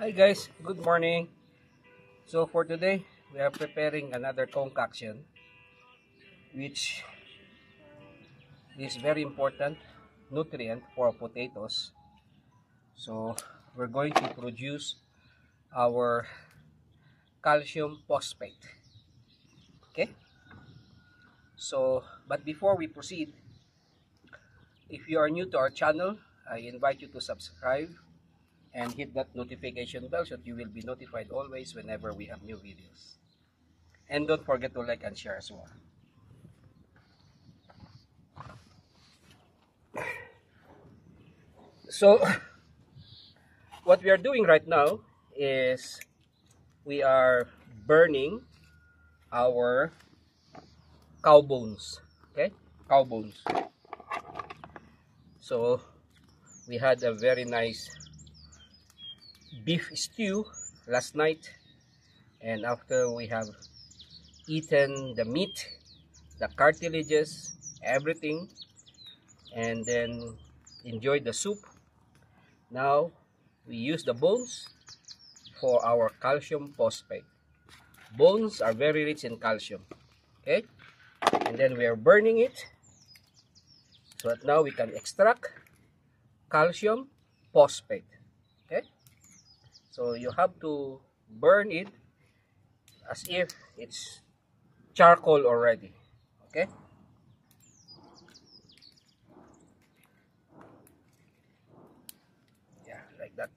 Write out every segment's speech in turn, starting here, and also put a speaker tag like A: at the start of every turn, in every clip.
A: Hi guys, good morning. So for today, we are preparing another concoction which is very important nutrient for potatoes. So we're going to produce our calcium phosphate. Okay? So, but before we proceed, if you are new to our channel, I invite you to subscribe and hit that notification bell so that you will be notified always whenever we have new videos. And don't forget to like and share as well. So what we are doing right now is we are burning our cow bones. Okay, cow bones. So we had a very nice beef stew last night, and after we have eaten the meat, the cartilages, everything, and then enjoyed the soup, now we use the bones for our calcium phosphate. Bones are very rich in calcium. Okay, and then we are burning it so that now we can extract calcium phosphate. Okay, so you have to burn it as if it's charcoal already. Okay, yeah, like that.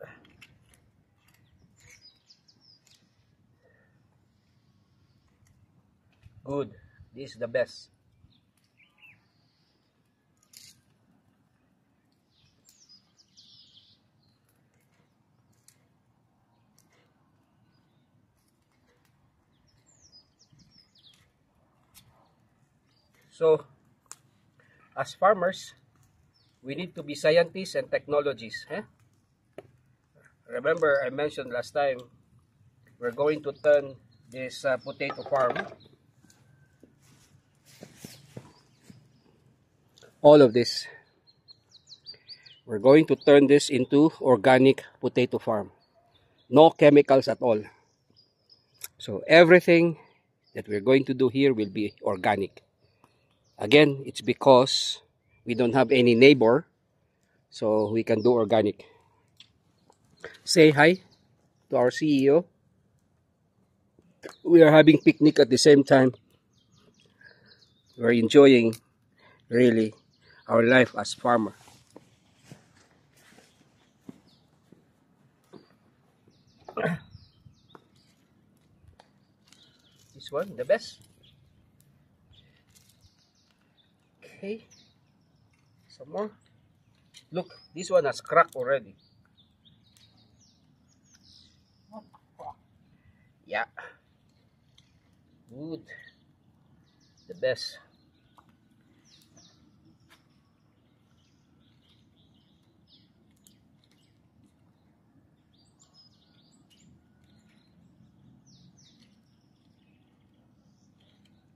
A: Good, this is the best. So as farmers, we need to be scientists and technologists. Remember I mentioned last time, we're going to turn this potato farm, all of this, we're going to turn this into organic potato farm. No chemicals at all. So everything that we're going to do here will be organic. Again, it's because we don't have any neighbor, so we can do organic. Say hi to our CEO. We are having picnic at the same time. We're enjoying really our life as farmer. This one, the best. Okay, some more. Look, this one has cracked already. Yeah, good, the best.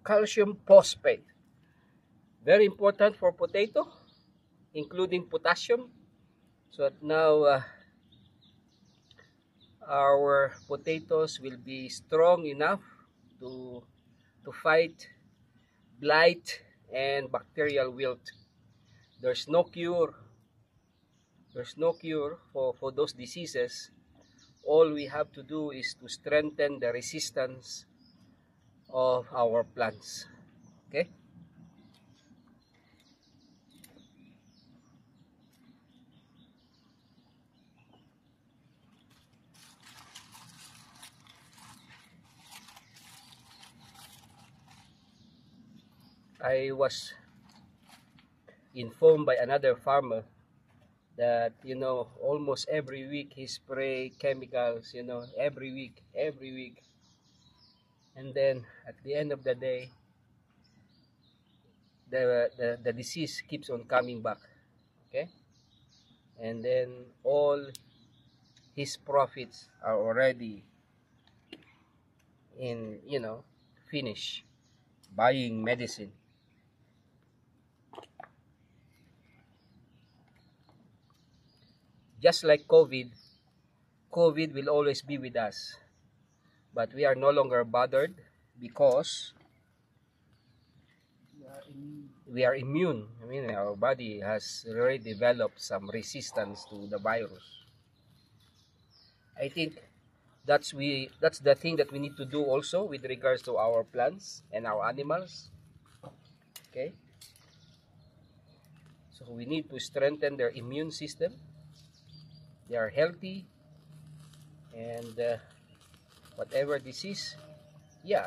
A: Calcium phosphate, very important for potato, including potassium. So now our potatoes will be strong enough to fight blight and bacterial wilt. There's no cure. There's no cure for those diseases. All we have to do is to strengthen the resistance of our plants. Okay? I was informed by another farmer that almost every week he spray chemicals, every week, and then at the end of the day the disease keeps on coming back. Okay, and then all his profits are already in, finish buying medicine. Just like COVID, COVID will always be with us. But we are no longer bothered because we are immune. I mean, our body has already developed some resistance to the virus. I think that's the thing that we need to do also with regards to our plants and our animals. Okay? So we need to strengthen their immune system. They are healthy, and whatever disease,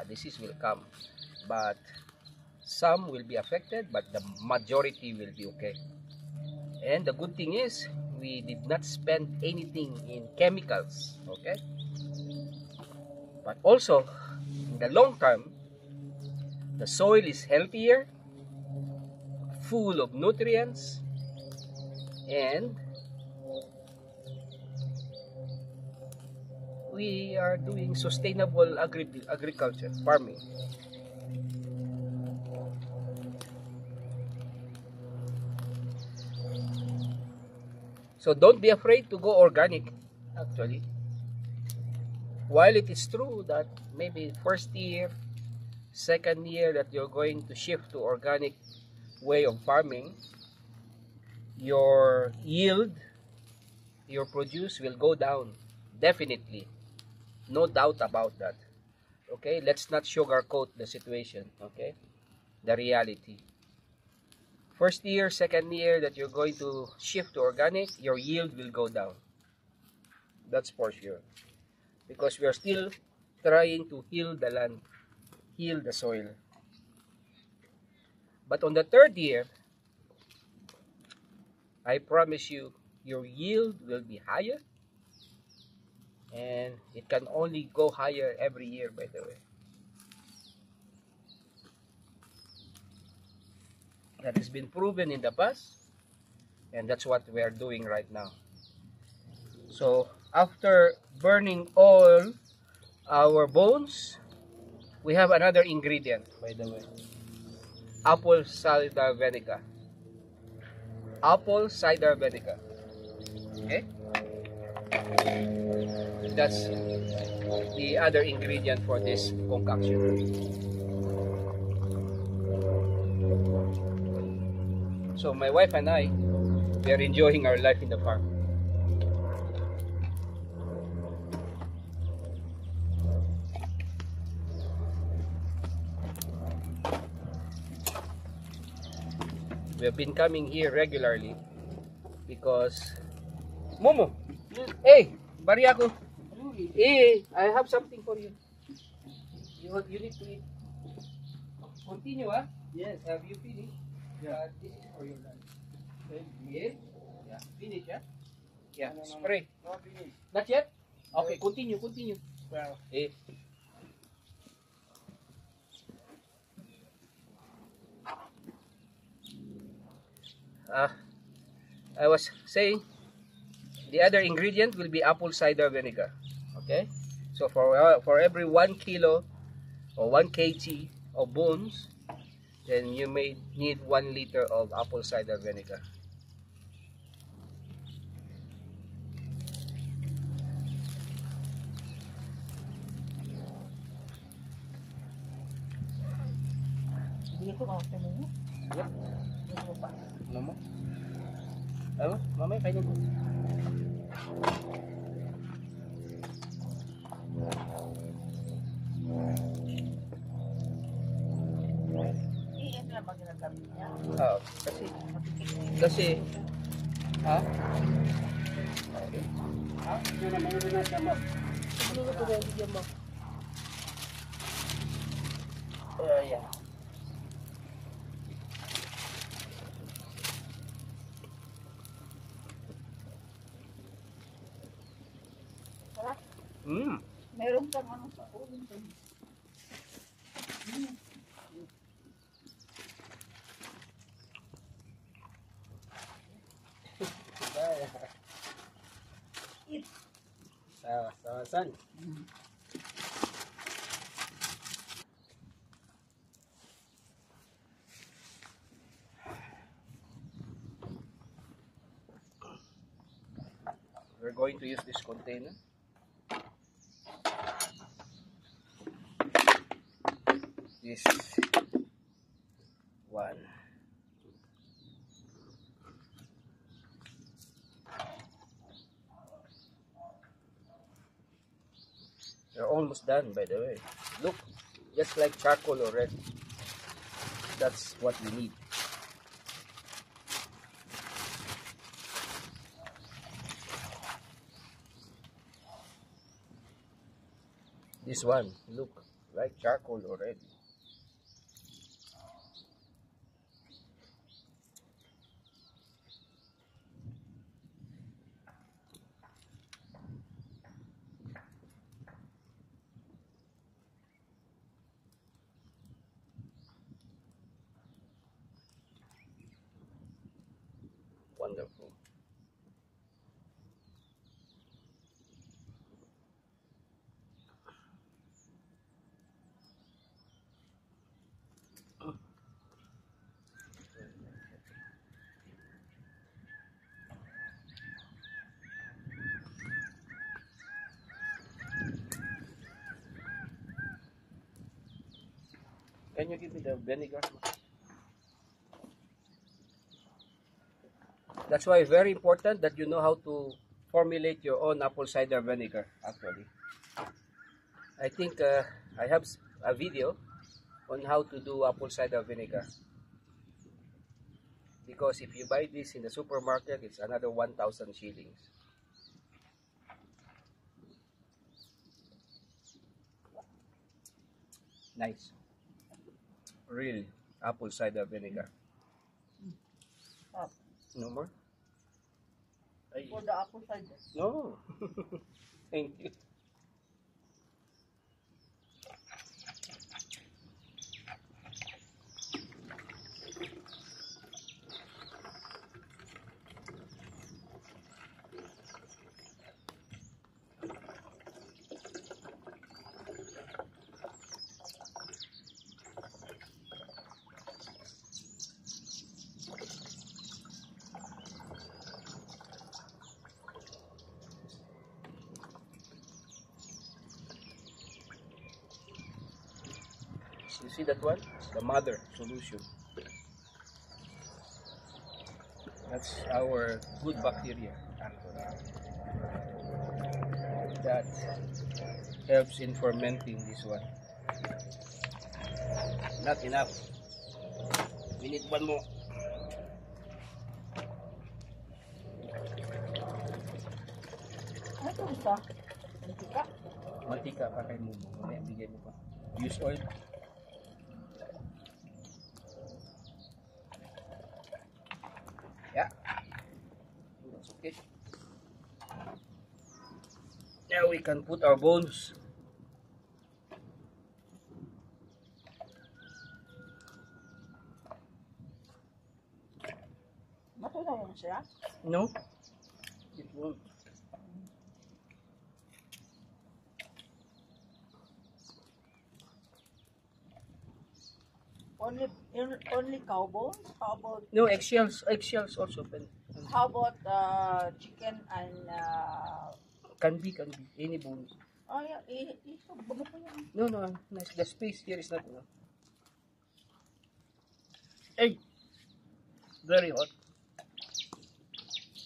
A: disease will come. But some will be affected, but the majority will be okay. And the good thing is, we did not spend anything in chemicals, okay? But also, in the long term, the soil is healthier, full of nutrients, and we are doing sustainable agriculture, farming. So don't be afraid to go organic, actually. While it is true that maybe first year, second year that you're going to shift to organic way of farming, your yield, your produce will go down. Definitely. No doubt about that. Okay? Let's not sugarcoat the situation. Okay? The reality. First year, second year that you're going to shift to organic, your yield will go down. That's for sure. Because we are still trying to heal the land, heal the soil. But on the third year, I promise you, your yield will be higher. And it can only go higher every year, by the way. That has been proven in the past, and that's what we are doing right now. So after burning all our bones, we have another ingredient, by the way. Apple cider vinegar. Apple cider vinegar. Okay? That's the other ingredient for this concoction. So my wife and I, we are enjoying our life in the farm. We have been coming here regularly because Momo, hey, Bariako, hey, I have something for you. You need to eat. Continue, huh? Yes. Have you finished? Yeah. This is for your lunch. Okay. Yeah. Finish, huh? Yeah. No, spray. No, finish. Not yet? Okay. Continue. Well. Eh. I was saying the other ingredient will be apple cider vinegar. Okay. So for every 1 kilo or 1 kg of bones, then you may need 1 liter of apple cider vinegar. Yep. Ano mo? Ano? Mamaya kainin ko. Kasi ha? Okay. Ha? Ano na siya mo? Ano na ito bigyan mo? Yeah.
B: Meron kang ano sa ulo.
A: Sawa, son. We're going to use this container. this one. They're almost done, by the way. Look, just like charcoal already. That's what we need. This one, look, like charcoal already. Wonderful. Can you give me the vinegar? That's why very important that you know how to formulate your own apple cider vinegar, actually. I think I have a video on how to do apple cider vinegar. Because if you buy this in the supermarket, it's another 1,000 shillings. Nice. Real apple cider vinegar. No more?
B: For the apple cider.
A: No. Thank you. You see that one? The mother solution. That's our good bacteria, actually. That helps in fermenting this one. Not enough. We need one more.
B: Ano ito isa? Mantika?
A: Mantika pa kayo mo. Mamaya bigay mo pa. Use oil. Yeah. That's okay. Now we can put our bones.
B: Matunaw na siya?
A: No, it won't.
B: Only cow bones? How about
A: No, eggshells. Eggshells also can
B: chicken and
A: can be any bones.
B: oh yeah, ito bago pa yan.
A: No, nice. The space here is not enough. Hey, very hot.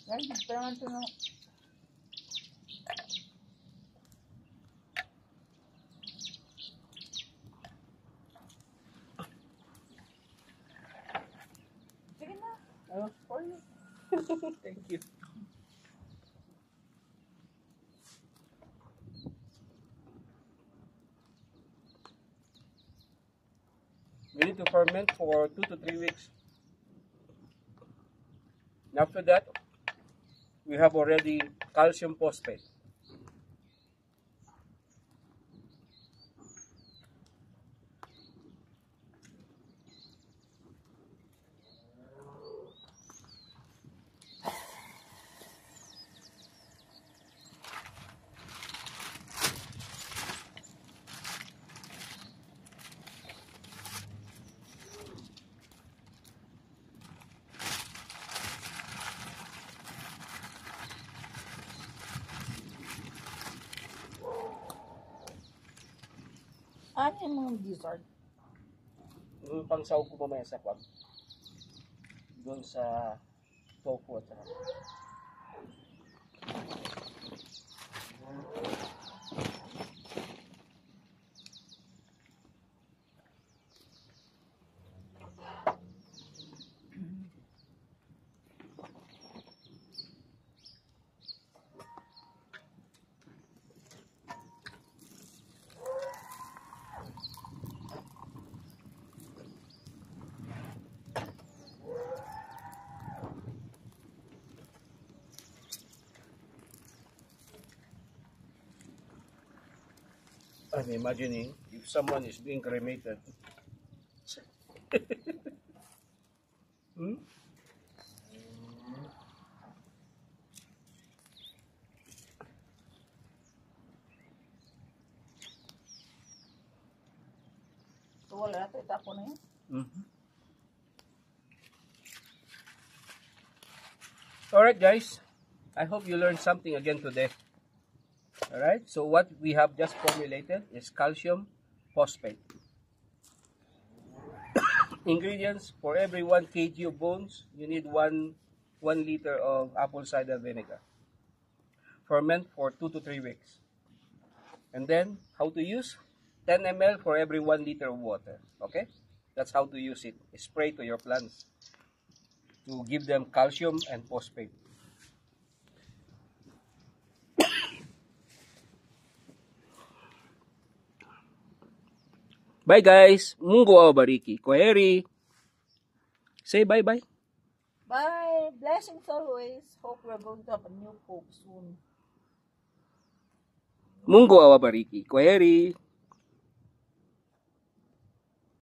B: Yan, nagtangan ito na. Sige na.
A: Oh,
B: For you.
A: thank you. We need to ferment for 2 to 3 weeks. And after that, we have already calcium phosphate.
B: Ano yung mga dessert?
A: yung pangsahog ko mamaya sa kwag. Doon sa tofu at saka. I'm imagining if someone is being cremated. Hmm?
B: So, wala na ito. Itapo na yun.
A: Mm-hmm. Alright guys, I hope you learned something again today. Alright, so what we have just formulated is calcium phosphate. Ingredients: for every 1 kg of bones, you need 1 liter of apple cider vinegar. Ferment for 2 to 3 weeks. And then, how to use? 10 ml for every 1 liter of water. Okay? That's how to use it. Spray to your plants to give them calcium and phosphate. Bye guys. Mungu awabariki. Kwaheri. Say bye-bye.
B: Bye. Blessings always. Hope we're going to have a new pope soon.
A: Mungu awabariki. Kwaheri.